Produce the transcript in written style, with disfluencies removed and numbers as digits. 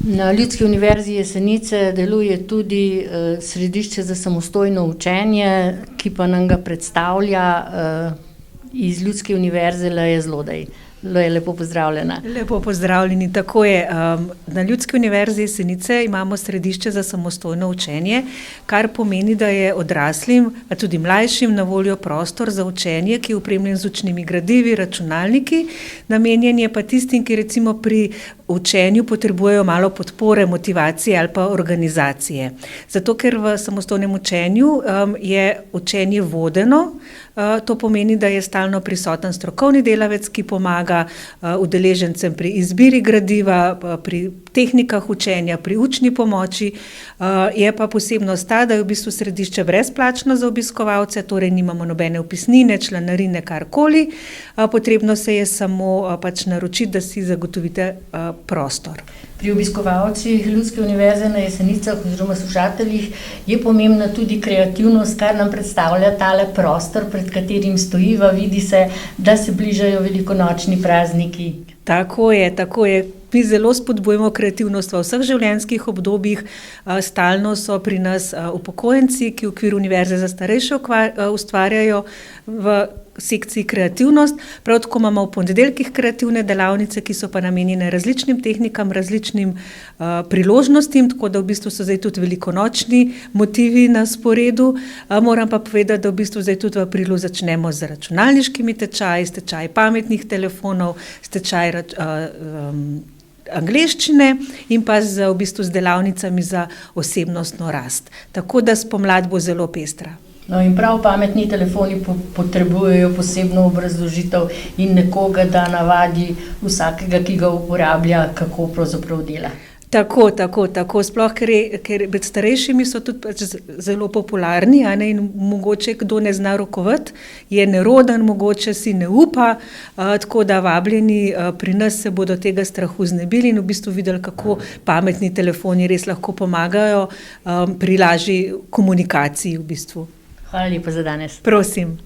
Na Ljudski univerzi Jesenice deluje tudi središče za samostojno učenje, ki pa nam ga predstavlja iz Ljudske univerze L.J. Zlodej. Lepo pozdravljena. Lepo pozdravljeni, tako je. Na Ljudski univerzi Jesenice imamo središče za samostojno učenje, kar pomeni, da je odraslim, a tudi mlajšim na voljo prostor za učenje, ki je opremljen z učnimi gradivi, računalniki, namenjen je pa tistim, ki recimo pri učenju potrebujejo malo podpore, motivacije ali pa organizacije. Zato, ker v samostojnem učenju je učenje vodeno, to pomeni, da je stalno prisoten strokovni delavec, ki pomaga udeležencem pri izbiri gradiva, pri tehnikah učenja, pri učni pomoči. Je pa posebnost ta, da je v bistvu središče brezplačno za obiskovalce, torej nimamo nobene vpisnine, članarine, karkoli. Potrebno se je samo naročiti, da si zagotovite prostor. Pri obiskovalcih Ljudske univerze na Jesenicah oziroma slušateljih je pomembna tudi kreativnost, kar nam predstavlja tale prostor, pred katerim stojiva. Vidi se, da se bližajo velikonočni prazniki. Tako je, tako je. Mi zelo spodbujamo kreativnost v vseh življenjskih obdobjih. Stalno so pri nas upokojenci, ki v okviru Univerze za starejše ustvarjajo v sekciji kreativnost. Prav tako imamo v ponedeljkih kreativne delavnice, ki so pa namenjene različnim tehnikam, različnim priložnostim, tako da v bistvu so zdaj tudi velikonočni motivi na sporedu. Moram pa povedati, da v bistvu zdaj tudi v aprilu začnemo z računalniškimi tečaji, s tečaji pametnih telefonov, s tečaji angleščine in pa z delavnicami za osebnostno rast. Tako da spomlad bo zelo pestra. No in prav pametni telefoni potrebujejo posebno obrazložitev in nekoga, da navadi vsakega, ki ga uporablja, kako pravzaprav dela. Tako. Sploh, ker med starejšimi so tudi zelo popularni, in mogoče kdo ne zna rokovati, je neroden, mogoče si ne upa, tako da vabljeni pri nas se bodo tega strahu znebili in v bistvu videli, kako pametni telefoni res lahko pomagajo pri lažji komunikaciji v bistvu. Hvala lepa za danes. Prosim.